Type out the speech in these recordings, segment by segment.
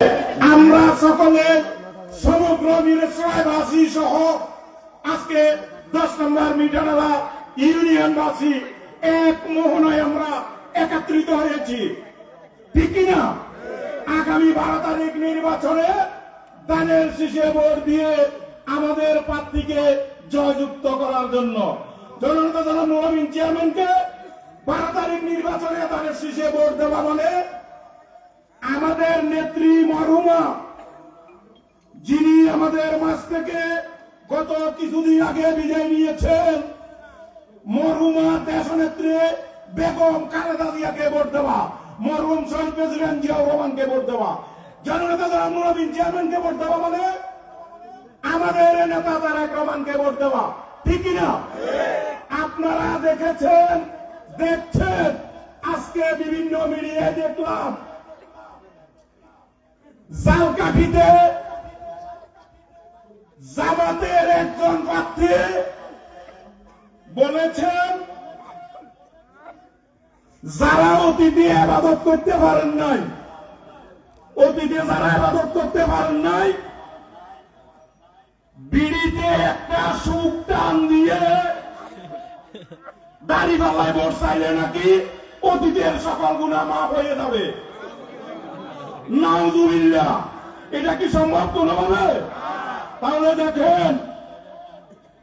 আমরা সকলে সমগ্র মিরসরাইবাসী সহ আজকে 10 নম্বর মিটানালা ইউনিয়নবাসী এক মোহনায় আমরা একত্রিত হয়েছি, ঠিক কিনা? আগামী 12 তারিখ নির্বাচনে দানের শীষে ভোট দিয়ে আমাদের প্রার্থীকে জয়যুক্ত করার জন্য জননেতা জনাব নুরুল আমিন চেয়ারম্যানকে 12 তারিখ নির্বাচনে দানের শীষে ভোট দেওয়া মানে আমাদের নেত্রী মরহুমা, যিনি আমাদের মাঝ থেকে গত কিছুদিন আগে বিদায় নিয়েছেন, মরহুমা দেশনেত্রী বেগম খালেদা জিয়াকে ভোট দেওয়া, মরহুম শহীদ প্রেসিডেন্ট জিয়াউর রহমানকে ভোট দেওয়া, জননেতা জনাব নুরুল আমিন চেয়ারম্যানকে ভোট দেওয়া মানে আমাদের নেতা তারেক রহমানকে ভোট দেওয়া, ঠিক কিনা? আপনারা দেখেছেন, দেখছেন, আজকে বিভিন্ন মিডিয়ায় দেখলাম জালকাঠিতে জামাতের একজন প্রার্থী বলেছেন যারা অতীতে ইবাদত করতে পারেন নাই, অতীতে যারা ইবাদত করতে পারেন নাই, বিড়িতে একটা সুখ টান দিয়ে দাড়িপাল্লায় ভোট চাইলে নাকি অতীতের সকল গুনাহ মাফ হয়ে যাবে। নাউজুবিল্লাহ, এটা কি সম্ভব কোনোভাবে? তাহলে দেখেন,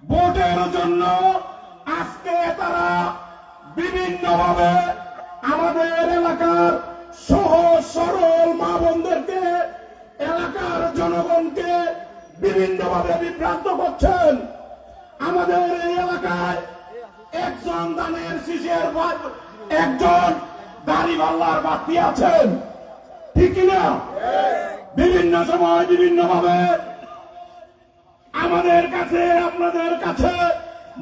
ভোটের জন্য আজকে তারা বিভিন্ন ভাবে আমাদের এলাকার সহজ সরল মা বোনদেরকে, এলাকার জনগণকে বিভিন্ন ভাবে বিভ্রান্ত করছেন। আমাদের এই এলাকায় একজন দানের শীষের একজন দাড়িপাল্লার প্রার্থী আছেন, ঠিক না? বিভিন্ন সময় বিভিন্ন ভাবে আমাদের কাছে, আপনাদের কাছে,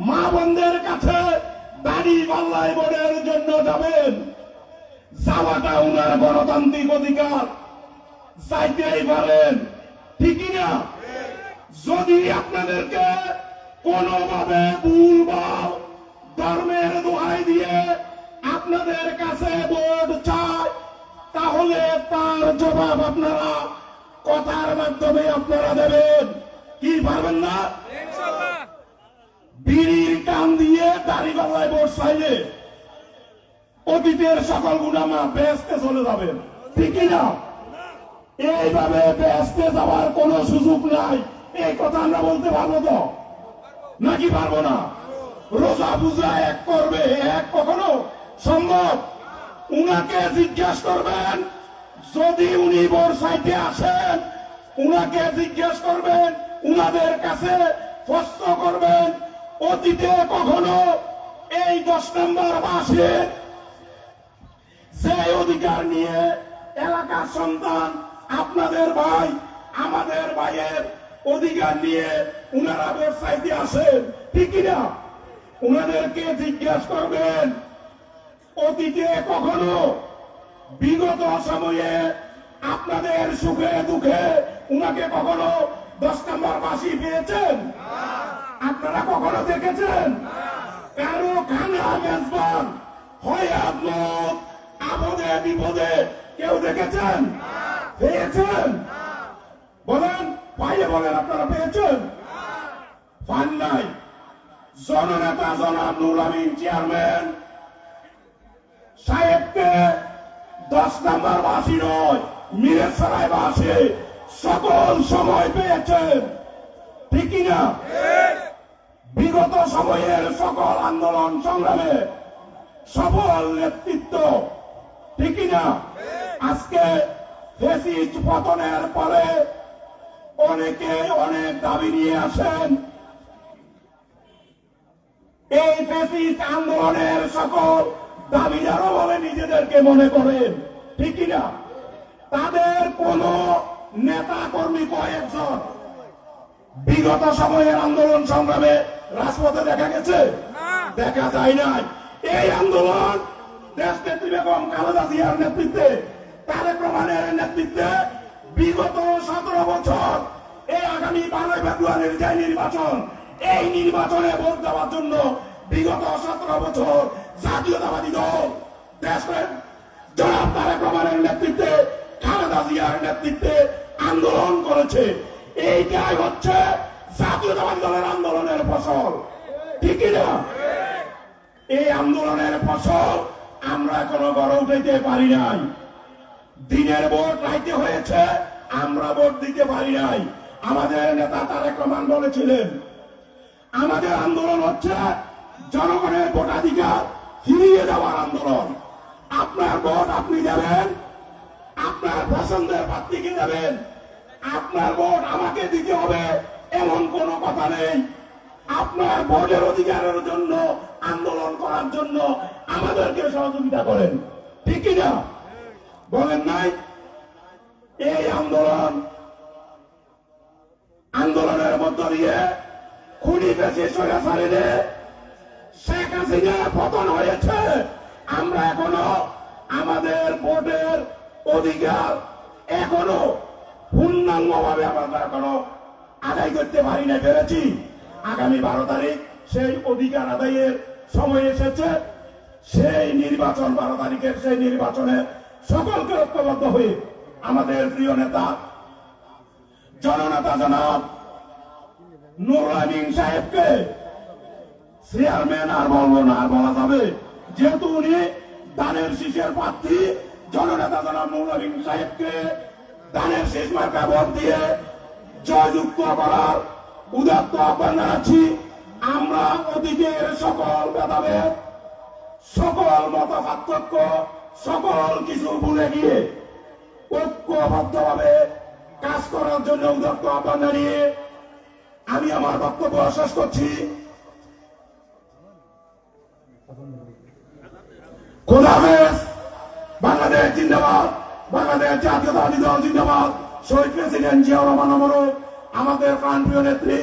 মা বোনদের কাছে দাড়িপাল্লায় ভোটের জন্য যাবেন, যাওয়াটা উনার গণতান্ত্রিক অধিকার, চাইতেই পারেন, ঠিক না? যদি আপনাদেরকে কোনোভাবে ভুলভাল ধর্মের দোহাই দিয়ে আপনাদের কাছে ভোট চায়, তাহলে তার জবাব আপনারা কথার মাধ্যমে আপনারা দেবেন, কি পারবেন না? বিড়ির টান দিয়ে দাড়িপাল্লায় ভোট চাইলে অতীতের সকল গুনাহ মাফ, বেহেশতে চলে যাবেন, ঠিক না? এইভাবে বেহেশতে যাওয়ার কোন সুযোগ নাই, এই কথা আমরা বলতে পারবো তো নাকি পারবো না? রোজা পূজা এক করবে, এক কখনো সম্ভব? উনাকে জিজ্ঞাসা করবেন, যদি উনি ভোট চাইতে আসেন, উনাকে জিজ্ঞাসা করবেন, উনাদের কাছে প্রশ্ন করবেন, অতীতে কখনো এই 10 নম্বর মাসে যে অধিকার নিয়ে এলাকার সন্তান, আপনাদের ভাই, আমাদের ভাইয়ের অধিকার নিয়ে উনারা ভোট চাইতে আসেন, ঠিক না? উনাদেরকে জিজ্ঞাসা করবেন, অতীতে কখনো বিগত সময়ে আপনাদের সুখে দুঃখে উনাকে কখনো 10 নম্বর মাসি পেয়েছেন? আপনারা কখনো দেখেছেন? কারো খানা মেজবান হয়াত মত আপদে বিপদে কেউ দেখেছেন? পেয়েছেন? বলেন, পাইলে বলেন, আপনারা পেয়েছেন? পান নাই। জননেতা জনাব নুরুল আমিন চেয়ারম্যান সাহেবকে 10 নম্বর বাসী নয়, মিরসরাইবাসী সকল সময় পেয়েছেন, ঠিক না? বিগত সময়ের সকল আন্দোলন সংগ্রামে সফল নেতৃত্ব, ঠিক না? আজকে ফ্যাসিস্ট পতনের পরে অনেকে অনেক দাবি নিয়ে আসেন, এই ফ্যাসিস্ট আন্দোলনের সকল দাবিদারও বলে নিজেদেরকে মনে করেন, ঠিক না? তাদের কোন নেতা কর্মী কয়েকজন বিগত সময়ের আন্দোলন সংগ্রামে রাজপথে দেখা গেছে? দেখা যায় নাই। এই আন্দোলন দেশনেত্রী বেগম খালেদা জিয়ার নেতৃত্বে, তারেক রহমানের নেতৃত্বে বিগত 17 বছর, এই আগামী 12 ফেব্রুয়ারির যে নির্বাচন, এই নির্বাচনে ভোট দেওয়ার জন্য বিগত 17 বছর জাতীয়তাবাদী দল দেশের জনাব তারেক রহমানের নেতৃত্বে খালেদা জিয়ার নেতৃত্বে আন্দোলন করেছে। এইটাই হচ্ছে জাতীয়তাবাদী দলের আন্দোলনের ফসল, ঠিক না? এই আন্দোলনের ফসল আমরা এখনো গড়ে উঠাইতে পারি নাই। দিনের ভোট রাইতে হয়েছে, আমরা ভোট দিতে পারি নাই। আমাদের নেতা তারেক রহমান বলেছিলেন, আমাদের আন্দোলন হচ্ছে জনগণের ভোটাধিকার ফিরিয়ে দেওয়ার আন্দোলন। আপনার ভোট আপনি দেবেন, আপনার পছন্দের প্রার্থীকে দেবেন, আপনার ভোট আমাকে দিতে হবে এমন কোনো কথা নেই। আপনার ভোটের অধিকারের জন্য আন্দোলন করার জন্য আমাদেরকে সহযোগিতা করেন, ঠিক না? বলেন নাই? এই আন্দোলনের মধ্য দিয়ে খুনি বেশি সরাসরি শেখ হাসিনা পতন হয়েছে। আমরা এখনো আমাদের ভোটের অধিকার এখনো পূর্ণাঙ্গভাবে আমরা এখনো আদায় করতে পারি না, পেরেছি। আগামী 12 তারিখ সেই অধিকার আদায়ের সময় এসেছে। সেই নির্বাচন 12 তারিখের সেই নির্বাচনে সকলকে ঐক্যবদ্ধ হয়ে আমাদের প্রিয় নেতা জননেতা জনাব নুরুল আমিন সাহেবকে চেয়ারম্যান আর বলবো না, আর বলা যাবে, যেহেতু উনি দানের শীষের প্রার্থী, জননেতা জনাব নুরুল আমিন সাহেবকে দানের শীষ মার্কা ভোট দিয়ে জয়যুক্ত করার উদাত্ত আহ্বান জানাচ্ছি। আমরা অতীতের সকল ভেদাভেদ, সকল মত পার্থক্য, সকল কিছু ভুলে গিয়ে ঐক্যবদ্ধভাবে কাজ করার জন্য উদাত্ত আহ্বান জানিয়ে আমি আমার বক্তব্য শেষ করছি। খোদা হাফেজ। বাংলাদেশ জিন্দাবাদ, বাংলাদেশ জাতীয়তাবাদী দল জিন্দাবাদ। শহীদ প্রেসিডেন্ট জিয়াউর রহমান অমর, আমাদের প্রাণপ্রিয় নেত্রী